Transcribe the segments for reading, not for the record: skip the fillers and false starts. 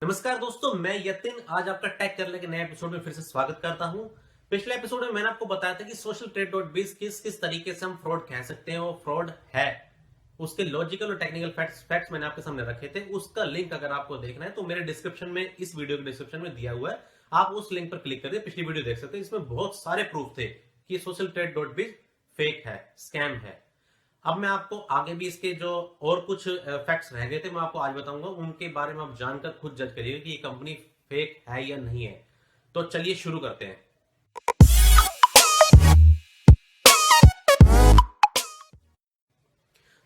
नमस्कार दोस्तों, मैं यतिन आज आपका टैग करने के नए एपिसोड में फिर से स्वागत करता हूं। पिछले एपिसोड में मैंने आपको बताया था कि सोशल ट्रेड डॉट बीज किस किस तरीके से हम फ्रॉड कह सकते हैं, वो फ्रॉड है। उसके लॉजिकल और टेक्निकल फैक्ट्स मैंने आपके सामने रखे थे। उसका लिंक अगर आपको देखना है तो मेरे डिस्क्रिप्शन में, इस वीडियो के डिस्क्रिप्शन में दिया हुआ है। आप उस लिंक पर क्लिक करके पिछली वीडियो देख सकते हैं। इसमें बहुत सारे प्रूफ थे कि सोशल ट्रेड डॉट बीज फेक है, स्कैम है। अब मैं आपको आगे भी इसके जो और कुछ फैक्ट्स रह गए थे मैं आपको आज बताऊंगा। उनके बारे में आप जानकर खुद जज करिएगा कि ये कंपनी फेक है या नहीं है। तो चलिए शुरू करते हैं।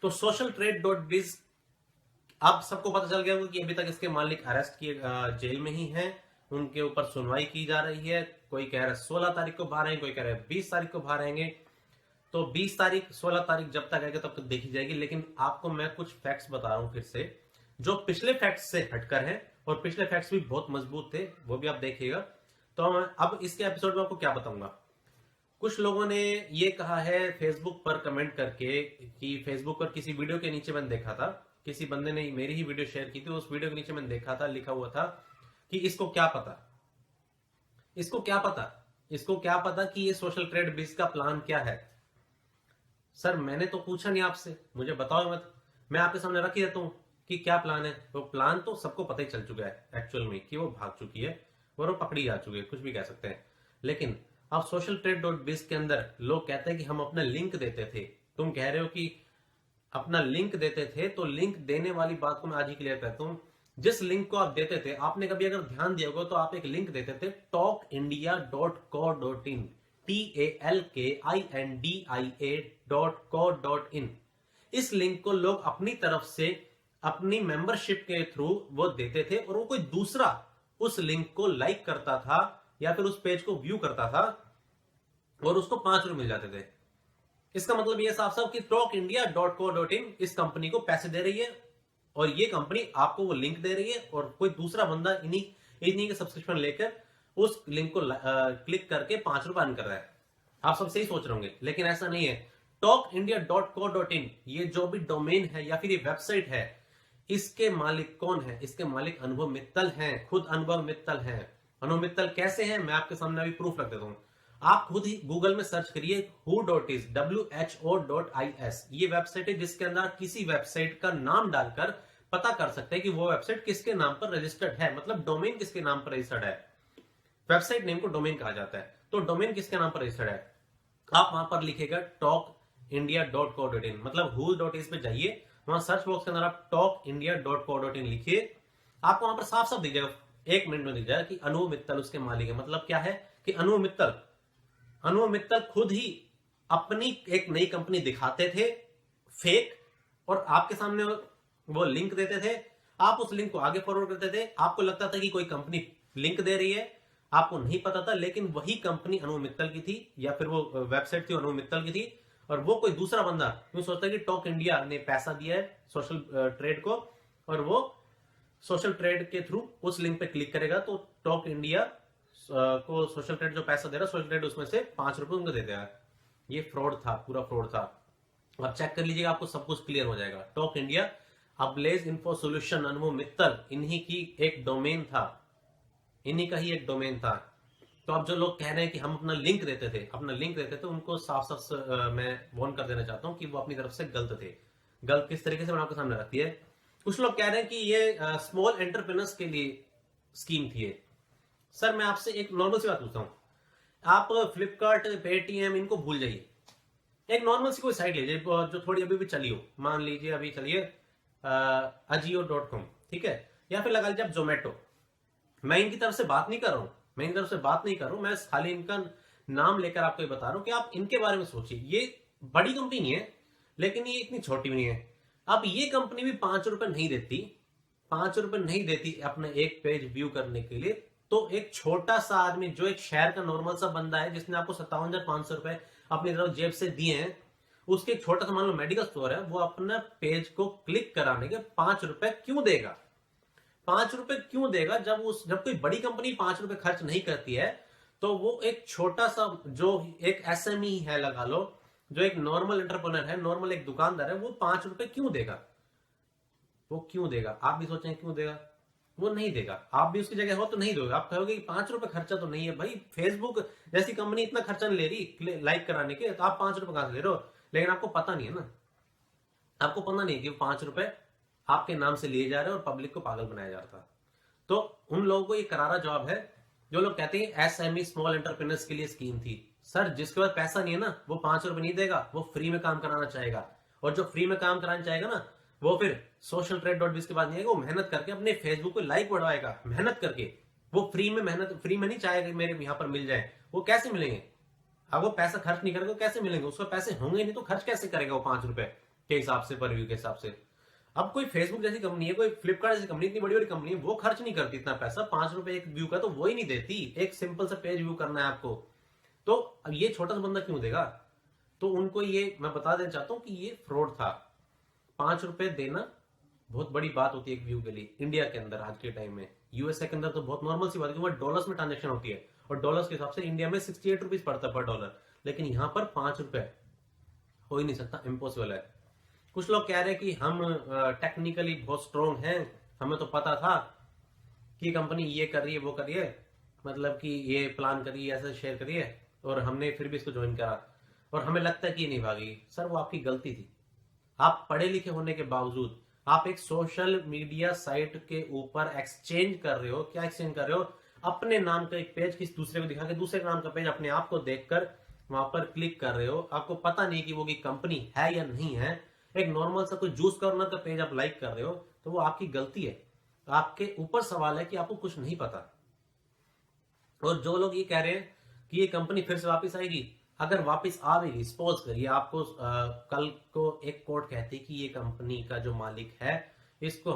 तो सोशल ट्रेड डॉट बिज, अब सबको पता चल गया होगा कि अभी तक इसके मालिक अरेस्ट किए जेल में ही हैं। उनके ऊपर सुनवाई की जा रही है। कोई कह रहा है 16 तारीख को बाहर आएंगे, कोई कह रहा है 20 तारीख को बाहर आएंगे। तो 20 तारीख 16 तारीख जब तक आएगा तब तक देखी जाएगी। लेकिन आपको मैं कुछ फैक्ट्स बता रहा हूं फिर से, जो पिछले फैक्ट्स से हटकर हैं, और पिछले फैक्ट्स भी बहुत मजबूत थे, वो भी आप देखिएगा। तो मैं अब इसके एपिसोड में आपको क्या बताऊंगा। कुछ लोगों ने ये कहा है फेसबुक पर कमेंट करके कि फेसबुक पर किसी वीडियो के नीचे मैंने देखा था, किसी बंदे ने मेरी ही वीडियो शेयर की थी, उस वीडियो के नीचे मैंने देखा था, लिखा हुआ था कि इसको क्या पता, इसको क्या पता, इसको क्या पता कि ये सोशल ट्रेड बिज का प्लान क्या है। सर मैंने तो पूछा नहीं आपसे, मुझे बताओ मत, मैं आपके सामने रख ही देता हूं कि क्या प्लान है। वो प्लान तो सबको पता ही चल चुका है एक्चुअल में कि वो भाग चुकी है और वो पकड़ी जा चुकी है, कुछ भी कह सकते हैं। लेकिन अब सोशल ट्रेड डॉट बिज के अंदर लोग कहते हैं कि हम अपना लिंक देते थे। तुम कह रहे हो कि अपना लिंक देते थे, तो लिंक देने वाली बात को मैं आज ही क्लियर करता हूं। जिस लिंक को आप देते थे, आपने कभी अगर ध्यान दिया होगा तो आप एक लिंक देते थे talkindia.co.in, talkindia.co.in। इस लिंक को लोग अपनी तरफ से अपनी मेंबरशिप के थ्रू वो देते थे, और वो कोई दूसरा उस लिंक को लाइक करता था या फिर उस पेज को व्यू करता था और उसको 5 रुपए मिल जाते थे। इसका मतलब ये साफ साफ कि talkindia.co.in इस कंपनी को पैसे दे रही है, और ये कंपनी आपको वो लिंक दे रही है, और कोई दूसरा बंदा इन्हीं इन्हीं के सब्सक्रिप्शन लेकर उस लिंक को क्लिक करके 5 रुपए अर्न कर रहा है। आप सब सही सोच रहे होंगे, लेकिन ऐसा नहीं है। talkindia.co.in ये जो भी डोमेन है या फिर ये वेबसाइट है, इसके मालिक कौन है? इसके मालिक अनुभव मित्तल हैं, खुद अनुभव मित्तल हैं। अनुभव मित्तल कैसे हैं, मैं आपके सामने अभी प्रूफ रख देता हूं। आप खुद ही गूगल में सर्च करिए who.is, WHO.is। ये वेबसाइट है जिसके अंदर किसी वेबसाइट का नाम डालकर पता कर सकते हैं कि वो वेबसाइट किसके नाम पर रजिस्टर्ड है, मतलब डोमेन किसके नाम पर रजिस्टर्ड है। वेबसाइट नेम को डोमेन कहा जाता है। तो डोमेन किसके नाम पर रजिस्टर्ड है, आप वहां पर लिखेगा talkindia.co.in, मतलब who.is पे जाइए, वहां सर्च बॉक्स के अंदर आप talkindia.co.in लिखिए। आपको वहां पर साफ साफ दिख जाएगा, 1 मिनट में दिख जाएगा कि अनुभव मित्तल उसके मालिक है। मतलब क्या है कि अनुभव मित्तल खुद ही अपनी एक नई कंपनी दिखाते थे फेक, और आपके सामने वो लिंक देते थे। आप उस लिंक को आगे फॉरवर्ड करते थे। आपको लगता था कि कोई कंपनी लिंक दे रही है, आपको नहीं पता था, लेकिन वही कंपनी अनुभव मित्तल की थी, या फिर वो वेबसाइट थी अनुभव मित्तल की थी। और वो कोई दूसरा बंदा यूं सोचता है कि टॉक इंडिया ने पैसा दिया है सोशल ट्रेड को, और वो सोशल ट्रेड के थ्रू उस लिंक पे क्लिक करेगा तो टॉक इंडिया को सोशल ट्रेड जो पैसा दे रहा है, सोशल ट्रेड उसमें से 5 रुपए उनको दे देगा। ये फ्रॉड था, पूरा फ्रॉड था। आप चेक कर लीजिएगा, आपको सब कुछ क्लियर हो जाएगा। टॉक इंडिया, अबलेज इन्फो सोल्यूशन, अनुभव मित्तल, इन्हीं की एक डोमेन था, इन्हीं का ही एक डोमेन था। तो अब जो लोग कह रहे हैं कि हम अपना लिंक देते थे, उनको साफ साफ मैं वार्न कर देना चाहता हूं कि वो अपनी तरफ से गलत थे। गलत किस तरीके से मैं आपके सामने रखती है। कुछ लोग कह रहे हैं कि ये स्मॉल एंटरप्रेन्योर्स के लिए स्कीम थी। सर मैं आपसे एक नॉर्मल सी बात पूछता हूं, आप फ्लिपकार्ट, पेटीएम, इनको भूल जाइए। एक नॉर्मल सी कोई साइट लीजिए जो थोड़ी अभी भी चली हो, मान लीजिए अभी चलिए ajio.com, ठीक है, या फिर लगा लीजिए आप जोमेटो। मैं इनकी तरफ से बात नहीं कर रहा हूं, मैं खाली इनका नाम लेकर आपको बता रहा हूं कि आप इनके बारे में सोचिए। ये बड़ी कंपनी नहीं है, लेकिन ये इतनी छोटी भी नहीं है। अब ये कंपनी भी 5 रुपए नहीं देती, 5 रुपए नहीं देती अपने एक पेज व्यू करने के लिए। तो एक छोटा सा आदमी, जो एक शहर का नॉर्मल सा बंदा है, जिसने आपको 57,500 रुपए अपनी तरफ जेब से दिए हैं, उसके एक छोटा सा मान लो मेडिकल स्टोर है, वो अपना पेज को क्लिक कराने के 5 रुपए क्यों देगा? 5 रुपए क्यों देगा? जब कोई बड़ी कंपनी 5 रुपए खर्च नहीं करती है, तो वो एक छोटा सा, जो एक एसएमई है लगा लो, जो एक नॉर्मल एंटरप्रेन्योर है, नॉर्मल एक दुकानदार है, वो 5 रुपए क्यों देगा? वो क्यों देगा? आप भी सोचें क्यों देगा? वो नहीं देगा। आप भी उसकी जगह हो तो नहीं दोगे, आप कहोगे कि 5 रुपए खर्चा तो नहीं है भाई, फेसबुक जैसी कंपनी इतना खर्चा नहीं ले रही लाइक कराने के, तो आप 5 रुपए कहां से ले रहे हो। लेकिन आपको पता नहीं है ना, आपको पता नहीं है कि वो 5 रुपए आपके नाम से लिए जा रहे हैं और पब्लिक को पागल बनाया जा रहा था। तो उन लोगों को ये करारा जवाब है जो लोग कहते हैं एसएमई स्मॉल एंटरप्रेन्योर्स के लिए स्कीम थी। सर जिसके पास पैसा नहीं है ना, वो 5 रुपए नहीं देगा, वो फ्री में काम कराना चाहेगा। और जो फ्री में काम कराना चाहेगा ना, वो फिर सोशल ट्रेड डॉट बिज के बाद नहीं आएगा, वो मेहनत करके अपने फेसबुक पे लाइक बढ़वाएगा, मेहनत करके। वो फ्री में नहीं चाहेगा मेरे यहाँ पर मिल जाए। वो कैसे मिलेंगे? अब वो पैसा खर्च नहीं करेगा, कैसे मिलेंगे? उसको पैसे होंगे नहीं तो खर्च कैसे करेगा वो 5 रुपए के हिसाब से, पर व्यू के हिसाब से। अब कोई फेसबुक जैसी कंपनी है, कोई फ्लिपकार्ट जैसी कंपनी, इतनी बड़ी बड़ी कंपनी है, वो खर्च नहीं करती इतना पैसा। 5 रुपए एक व्यू का तो वो ही नहीं देती, एक सिंपल सा पेज व्यू करना है आपको। तो अब ये छोटा सा बंदा क्यों देगा? तो उनको ये मैं बता देना चाहता हूं कि ये फ्रॉड था। 5 रुपए देना बहुत बड़ी बात होती है एक व्यू के लिए इंडिया के अंदर आज के टाइम में। यूएसए के अंदर तो बहुत नॉर्मल सी बात है, क्योंकि डॉलर्स में ट्रांजेक्शन होती है और डॉलर्स के हिसाब से इंडिया में 68 रुपीज पड़ता है पर डॉलर। लेकिन यहां पर 5 रुपए हो ही नहीं सकता, इम्पॉसिबल है। कुछ लोग कह रहे हैं कि हम टेक्निकली बहुत स्ट्रोंग हैं, हमें तो पता था कि कंपनी ये कर रही है वो कर रही है, मतलब कि ये प्लान करिए, ऐसे शेयर करिए, और हमने फिर भी इसको ज्वाइन करा और हमें लगता है कि ये नहीं भागी। सर वो आपकी गलती थी। आप पढ़े लिखे होने के बावजूद आप एक सोशल मीडिया साइट के ऊपर एक्सचेंज कर रहे हो। क्या एक्सचेंज कर रहे हो? अपने नाम का एक पेज किसी दूसरे को दिखा के दूसरे नाम का पेज अपने आप को देखकर वहां पर क्लिक कर रहे हो। आपको पता नहीं कि वो की कंपनी है या नहीं है। एक नॉर्मल सा कोई जूस कॉर्नर का पेज आप लाइक कर रहे हो, तो वो आपकी गलती है। आपके ऊपर सवाल है कि आपको कुछ नहीं पता। और जो लोग ये कह रहे हैं कि ये कंपनी फिर से वापस आएगी, अगर वापस आएगी, सपोज करिए आपको कल को एक कोर्ट कहती कि ये कंपनी का जो मालिक है, इसको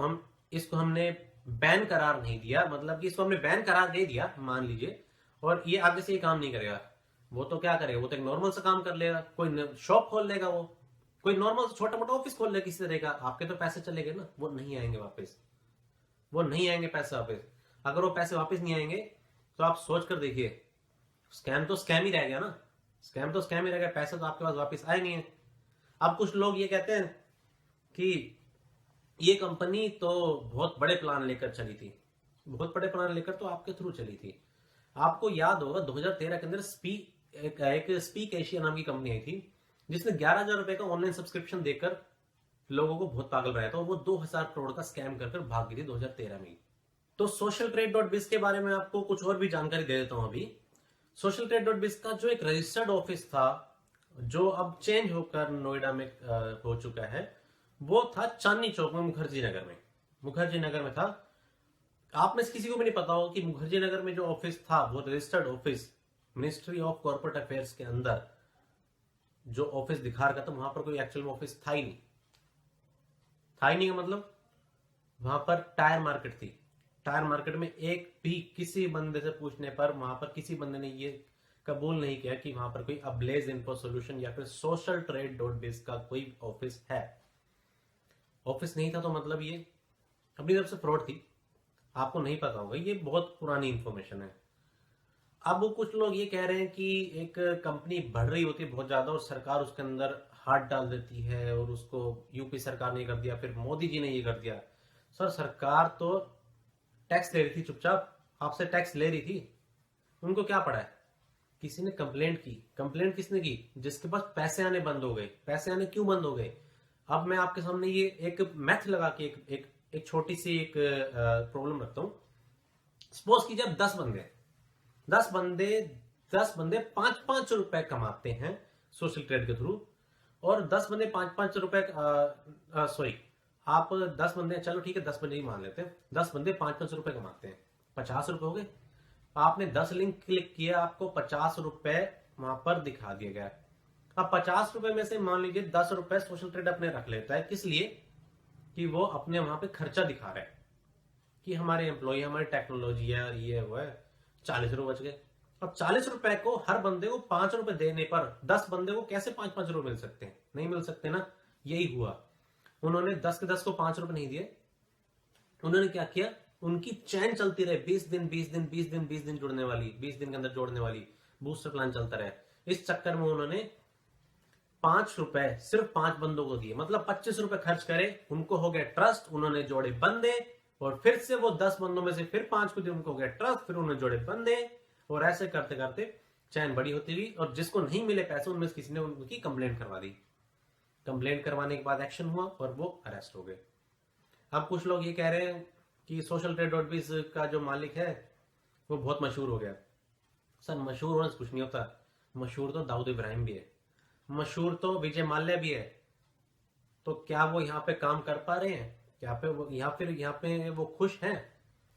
हमने बैन करार नहीं दिया, मतलब कि इसको हमने बैन करार दे दिया मान लीजिए, और ये आगे से ये काम नहीं करेगा, वो तो क्या करेगा? वो तो एक नॉर्मल सा काम कर लेगा, कोई शॉप खोल लेगा, वो कोई नॉर्मल छोटा मोटा ऑफिस खोल लेगा किसी तरह का। आपके तो पैसे चले गए ना, वो नहीं आएंगे वापस, वो नहीं आएंगे पैसे वापस। अगर वो पैसे वापस नहीं आएंगे तो आप सोच कर देखिए, स्कैम तो स्कैम ही रह गया ना, स्कैम तो स्कैम ही रह गया, पैसे तो आपके पास वापस आए नहीं है। अब कुछ लोग ये कहते हैं कि ये कंपनी तो बहुत बड़े प्लान लेकर चली थी, बहुत बड़े प्लान लेकर तो आपके थ्रू चली थी। आपको याद होगा 2013 के अंदर एक स्पीक एशिया नाम की कंपनी आई थी, जिसने 11,000 रुपए का ऑनलाइन सब्सक्रिप्शन देकर लोगों को बहुत पागल बनाया था, और वो 2,000 करोड़ का स्कैम कर भाग गई थी 2013 में। तो सोशल ट्रेड डॉट बिज के बारे में आपको कुछ और भी जानकारी दे देता हूं अभी। सोशल ट्रेड डॉट बिज का जो एक रजिस्टर्ड ऑफिस था, जो अब चेंज होकर नोएडा में हो चुका है, वो था चांदनी चौक में, मुखर्जी नगर में। मुखर्जी नगर में था। आप में से किसी को भी नहीं पता होगा कि मुखर्जी नगर में जो ऑफिस था, वो registered office ministry of corporate affairs के अंदर जो ऑफिस दिखा रखा था, वहां पर कोई एक्चुअल में ऑफिस था ही नहीं। था ही नहीं का मतलब वहां पर टायर मार्केट थी। टायर मार्केट में एक भी किसी बंदे से पूछने पर वहां पर किसी बंदे ने ये कबूल नहीं किया कि वहां पर कोई अब्लेज इन्फो सोल्यूशन या फिर सोशल ट्रेड डॉट बिज का कोई ऑफिस है। ऑफिस नहीं था तो मतलब ये अपनी तरफ से फ्रॉड थी। आपको नहीं पता होगा, ये बहुत पुरानी इंफॉर्मेशन है। अब वो कुछ लोग ये कह रहे हैं कि एक कंपनी बढ़ रही होती है बहुत ज्यादा और सरकार उसके अंदर हाथ डाल देती है, और उसको यूपी सरकार ने कर दिया, फिर मोदी जी ने ये कर दिया। सर सरकार तो टैक्स ले रही थी, चुपचाप आपसे टैक्स ले रही थी, उनको क्या पड़ा है? किसी ने कंप्लेंट की। कंप्लेंट किसने की? जिसके पास पैसे आने बंद हो गए। पैसे आने क्यों बंद हो गए? अब मैं आपके सामने ये एक मैथ लगा के एक छोटी सी एक प्रॉब्लम रखता हूं। सपोज कीजिए 10 बंदे 5-5 रुपए कमाते हैं सोशल ट्रेड के थ्रू, और 10 बंदे 5-5 रुपए सॉरी आप 10 बंदे, चलो ठीक है 10 बंदे ही मान लेते हैं, 10 बंदे 5-5 रुपए कमाते हैं, 50 रुपए हो गए। आपने 10 लिंक क्लिक किया, आपको 50 रुपए वहां पर दिखा दिया गया। अब 50 रुपए में से मान लीजिए 10 रुपए सोशल ट्रेड अपने रख लेता है, किस लिए? कि वो अपने वहां पे खर्चा दिखा रहा है कि हमारे एम्प्लॉय, हमारी टेक्नोलॉजी है और ये वो है। 40 रुपए बच गए। अब 40 रुपए को हर बंदे को 5 रुपए देने पर 10 बंदे को कैसे 5-5 रुपए मिल सकते हैं? नहीं मिल सकते ना। यही हुआ, उन्होंने 10 के 10 को 5 रुपए नहीं दिए। उन्होंने क्या किया? उनकी चैन चलती रहे 20 दिन 20 दिन 20 दिन 20 दिन जुड़ने वाली, 20 दिन के अंदर जोड़ने वाली बूस्टर प्लान चलता रहे। इस चक्कर में उन्होंने 5 रुपए सिर्फ 5 बंदों को दिए, मतलब 25 रुपए खर्च करे, उनको हो गया ट्रस्ट, उन्होंने जोड़े बंदे, और फिर से वो 10 बंदों में से फिर 5 को जो उनको हो गया ट्रस्ट, फिर उन्होंने जोड़े बंदे, और ऐसे करते करते चैन बड़ी होती गई, और जिसको नहीं मिले पैसे उनमें से किसी ने उनकी कंप्लेंट करवा दी। कंप्लेंट करवाने के बाद एक्शन हुआ और वो अरेस्ट हो गए। अब कुछ लोग ये कह रहे हैं कि सोशल ट्रेड डॉट बीज का जो मालिक है वो बहुत मशहूर हो गया। सर मशहूर होने से कुछ नहीं होता, मशहूर तो दाऊद इब्राहिम भी है, मशहूर तो विजय माल्या भी है। तो क्या वो यहाँ पे काम कर पा रहे हैं? यहाँ पे वो खुश हैं?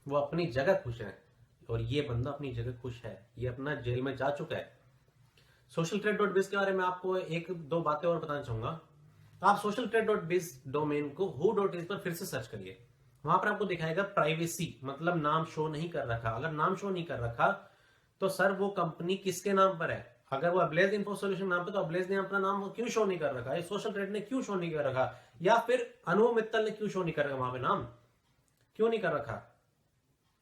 वो अपनी जगह खुश हैं, और ये बंदा अपनी जगह खुश है, ये अपना जेल में जा चुका है। सोशल ट्रेड डॉट बिज के बारे में आपको एक दो बातें और बताना चाहूंगा। आप सोशल ट्रेड डॉट बिज डोमेन को who.is पर फिर से सर्च करिए, वहां पर आपको दिखाएगा प्राइवेसी, मतलब नाम शो नहीं कर रखा। अगर नाम शो नहीं कर रखा तो सर वो कंपनी किसके नाम पर है? अगर वो अब्लेज इन्फो सोल्यूशन नाम पे, तो अब्लेज ने अपना नाम क्यों शो नहीं कर रखा? ये सोशल ट्रेड ने क्यों शो नहीं कर रखा? या फिर अनुभव मित्तल ने क्यों शो नहीं कर रखा? वहां पे नाम क्यों नहीं कर रखा?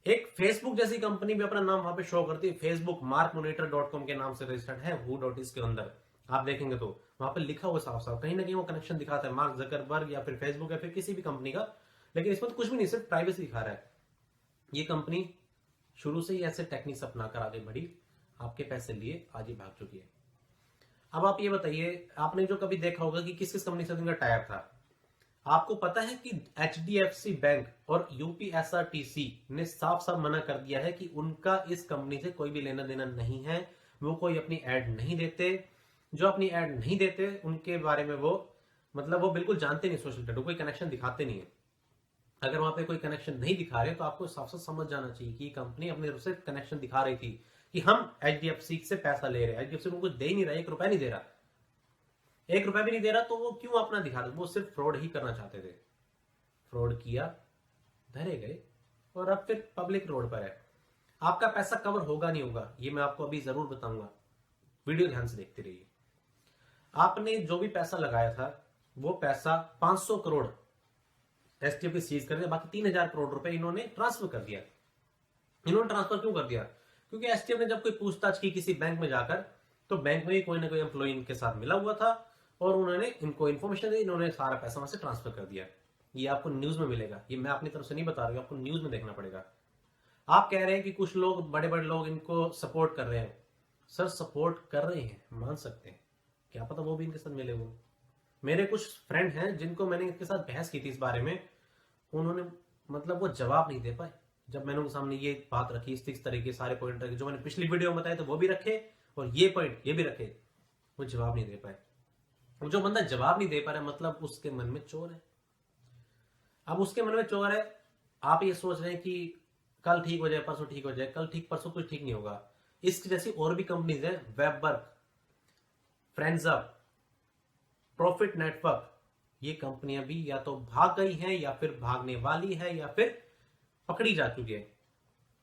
एक फेसबुक जैसी कंपनी भी अपना नाम वहां पे शो करती है, फेसबुक markmonitor.com के नाम से रजिस्टर्ड है who.is के अंदर। आप देखेंगे तो वहां पे लिखा हुआ साफ साफ, कहीं ना कहीं वो कनेक्शन दिखाता है मार्क जकरबर्ग या फिर फेसबुक या फिर किसी भी कंपनी का, लेकिन इसमें तो कुछ भी नहीं, सिर्फ प्राइवेसी दिखा रहा है। ये कंपनी शुरू से ही ऐसे टेक्निक्स अपनाकर आगे बढ़ी, आपके पैसे लिए, आज ये भाग चुकी है। अब आप ये बताइए, आपने जो कभी देखा होगा कि किस किस कंपनी से उनका टाई अप था। आपको पता है कि HDFC बैंक और UPSRTC ने साफ साफ मना कर दिया है कि उनका इस कंपनी से कोई भी लेना देना नहीं है, वो कोई अपनी एड नहीं देते। जो अपनी एड नहीं देते उनके बारे में वो बिल्कुल जानते नहीं सोशल ट्रेड, कोई कनेक्शन दिखाते नहीं है। अगर वहां पे कोई कनेक्शन नहीं दिखा रहे तो आपको साफ साफ समझ जाना चाहिए कि कंपनी अपनी तरफ से कनेक्शन दिखा रही थी कि हम HDFC से पैसा ले रहे हैं, HDFC उनको दे नहीं रहा, 1 रुपया नहीं दे रहा, 1 रुपया भी नहीं दे रहा, तो वो क्यों अपना दिखा रहे? वो सिर्फ फ्रॉड ही करना चाहते थे। फ्रॉड किया, धरे गए, और अब फिर पब्लिक रोड पर है। आपका पैसा कवर होगा नहीं होगा ये मैं आपको अभी जरूर बताऊंगा, वीडियो ध्यान से देखते रहिए। आपने जो भी पैसा लगाया था वो पैसा 500 करोड़ HDFC सीज कर दिया, बाकी 3000 करोड़ रुपए इन्होंने ट्रांसफर कर दिया। इन्होंने ट्रांसफर क्यों कर दिया? क्योंकि HDFC ने जब कोई पूछताछ की किसी बैंक में जाकर, तो बैंक में ही कोई ना कोई एम्प्लॉय इनके साथ मिला हुआ था और उन्होंने इनको इन्फॉर्मेशन दी, इन्होंने सारा पैसा वहां से ट्रांसफर कर दिया। ये आपको न्यूज में मिलेगा, ये मैं अपनी तरफ से नहीं बता रहा हूं, आपको न्यूज में देखना पड़ेगा। आप कह रहे हैं कि कुछ लोग, बड़े बड़े लोग इनको सपोर्ट कर रहे हैं। सर सपोर्ट कर रहे हैं, मान सकते हैं, क्या पता वो भी इनके साथ मिले हुए। मेरे कुछ फ्रेंड हैं जिनको मैंने इनके साथ बहस की थी इस बारे में, उन्होंने वो जवाब नहीं दे पाए। जब मैंने उनके सामने ये बात रखी, इस तरीके सारे पॉइंट रखे जो मैंने पिछली वीडियो में बताया, तो वो भी रखे और ये पॉइंट ये भी रखे, वो जवाब नहीं दे पाए। जो बंदा जवाब नहीं दे पा रहा उसके मन में चोर है। अब उसके मन में चोर है, आप ये सोच रहे हैं कि कल ठीक हो जाए, परसों ठीक हो जाए, कल ठीक परसों कुछ ठीक नहीं होगा। इसकी जैसी और भी कंपनीज है, वेबवर्क, फ्रेंड्सअप, प्रॉफिट नेटवर्क, ये कंपनियां भी या तो भाग गई हैं या फिर भागने वाली है या फिर पकड़ी जा चुकी है।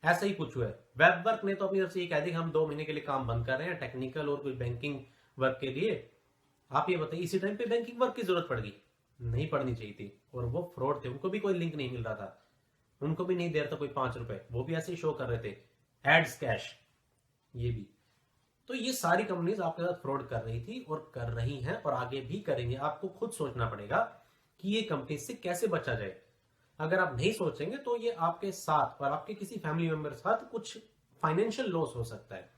ऐसा ही कुछ हुआ है। वेबवर्क ने तो अपनी तरफ से ये कह दिया हम 2 महीने के लिए काम बंद कर रहे हैं टेक्निकल और कुछ बैंकिंग वर्क के लिए। आप ये बताइए, इसी टाइम पे बैंकिंग वर्क की जरूरत पड़ गई? नहीं पड़नी चाहिए थी। और वो फ्रॉड थे, उनको भी कोई लिंक नहीं मिल रहा था, उनको भी नहीं दे रहा था कोई 5 रुपए, वो भी ऐसे ही शो कर रहे थे एड्स कैश। ये भी तो ये सारी कंपनीज आपके साथ फ्रॉड कर रही थी और कर रही हैं और आगे भी करेंगे। आपको खुद सोचना पड़ेगा कि ये कंपनी से कैसे बचा जाए। अगर आप नहीं सोचेंगे तो ये आपके साथ और आपके किसी फैमिली मेंबर के साथ कुछ फाइनेंशियल लॉस हो सकता है।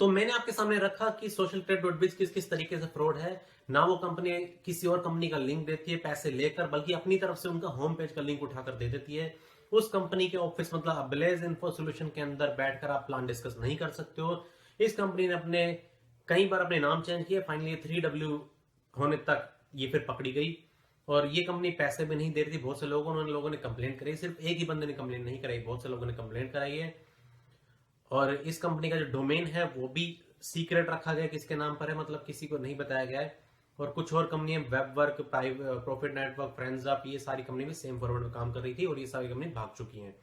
तो मैंने आपके सामने रखा कि सोशल ट्रेड डॉट बिज किस किस तरीके से फ्रॉड है। ना वो कंपनी किसी और कंपनी का लिंक देती है पैसे लेकर, बल्कि अपनी तरफ से उनका होम पेज का लिंक उठाकर दे देती है। उस कंपनी के ऑफिस अब्लेज इन्फो सोल्यूशन के अंदर बैठकर आप प्लान डिस्कस नहीं कर सकते हो। इस कंपनी ने कई बार अपने नाम चेंज किए, फाइनली 3W होने तक ये फिर पकड़ी गई। और ये कंपनी पैसे भी नहीं दे रही थी। बहुत से लोगों ने कंप्लेंट कराई, सिर्फ एक ही बंदे ने कंप्लेंट नहीं कराई, बहुत से लोगों ने कंप्लेंट कराई है। और इस कंपनी का जो डोमेन है वो भी सीक्रेट रखा गया, किसके नाम पर है, किसी को नहीं बताया गया है। और कुछ और कंपनी वेबवर्क, प्रॉफिट नेटवर्क, फ्रेंड्सअप, ये सारी कंपनी भी सेम फॉरवर्ड में काम कर रही थी और ये सारी कंपनी भाग चुकी हैं।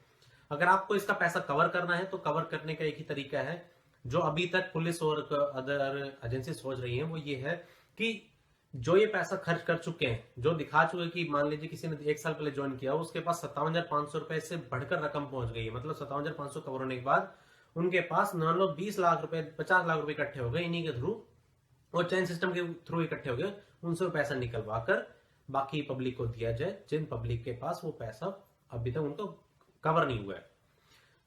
अगर आपको इसका पैसा कवर करना है तो कवर करने का एक ही तरीका है, जो अभी तक पुलिस और अदर एजेंसी सोच रही है, वो ये है कि जो ये पैसा खर्च कर चुके हैं, जो दिखा चुके हैं कि मान लीजिए किसी ने 1 साल पहले ज्वाइन किया, उसके पास 57,500 रुपए से बढ़कर रकम पहुंच गई है। 57,500 कवर होने के बाद उनके पास मान लो 20 लाख रुपए, 50 लाख रुपए इकट्ठे हो गए इन्हीं के थ्रू, और चैन सिस्टम के थ्रू इकट्ठे हो गए। उनसे वो पैसा निकलवा कर बाकी पब्लिक को दिया जाए जिन पब्लिक के पास वो पैसा अभी तक उनको कवर नहीं हुआ है।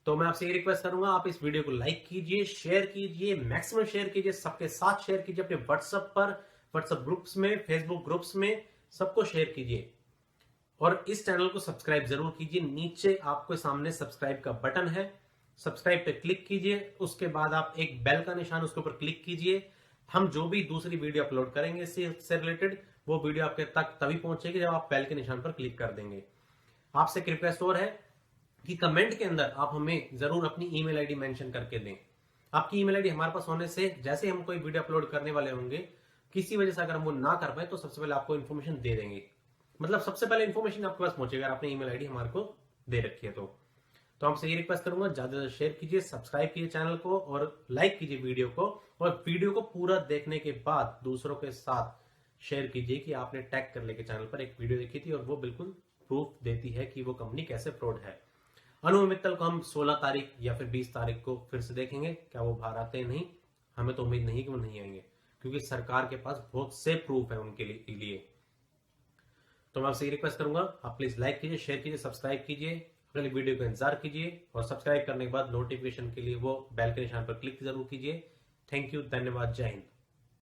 तो मैं आपसे ये रिक्वेस्ट करूंगा, आप इस वीडियो को लाइक कीजिए, शेयर कीजिए, मैक्सिमम शेयर कीजिए, सबके साथ शेयर कीजिए, अपने व्हाट्सएप पर, व्हाट्सएप ग्रुप्स में, फेसबुक ग्रुप्स में, सबको शेयर कीजिए और इस चैनल को सब्सक्राइब जरूर कीजिए। नीचे आपके सामने सब्सक्राइब का बटन है, सब्सक्राइब पे क्लिक कीजिए, उसके बाद आप एक बेल का निशान उसके ऊपर क्लिक कीजिए। हम जो भी दूसरी वीडियो अपलोड करेंगे इससे रिलेटेड, वो वीडियो आपके तक तभी पहुंचेगी जब आप बेल के निशान पर क्लिक कर देंगे। आपसे एक रिक्वेस्ट और है कि कमेंट के अंदर आप हमें जरूर अपनी ईमेल आईडी मेंशन करके दें। आपकी ईमेल आईडी हमारे पास होने से जैसे हम कोई वीडियो अपलोड करने वाले होंगे, किसी वजह से अगर हम वो ना कर पाए तो सबसे पहले आपको इन्फॉर्मेशन दे देंगे। मतलब सबसे पहले इन्फॉर्मेशन आपके पास पहुंचेगा अगर आपने ईमेल आईडी हमारे को दे रखी है तो आपसे ये रिक्वेस्ट करूंगा, ज्यादा से ज्यादा शेयर कीजिए, सब्सक्राइब कीजिए चैनल को और लाइक कीजिए वीडियो को, और वीडियो को पूरा देखने के बाद दूसरों के साथ शेयर कीजिए कि आपने टैग कर लेके चैनल पर एक वीडियो देखी थी और वो बिल्कुल प्रूफ देती है कि वो कंपनी कैसे फ्रॉड है। अनु मित्तल को हम 16 तारीख या फिर 20 तारीख को फिर से देखेंगे, क्या वो बाहर आते हैं? नहीं, हमें तो उम्मीद नहीं कि वो नहीं आएंगे, क्योंकि सरकार के पास बहुत से प्रूफ है उनके लिए। तो मैं आपसे ये रिक्वेस्ट करूंगा, आप प्लीज लाइक कीजिए, शेयर कीजिए, सब्सक्राइब कीजिए, अगली वीडियो का इंतजार कीजिए और सब्सक्राइब करने के बाद नोटिफिकेशन के लिए वो बेल के निशान पर क्लिक जरूर कीजिए। थैंक यू, धन्यवाद, जय हिंद।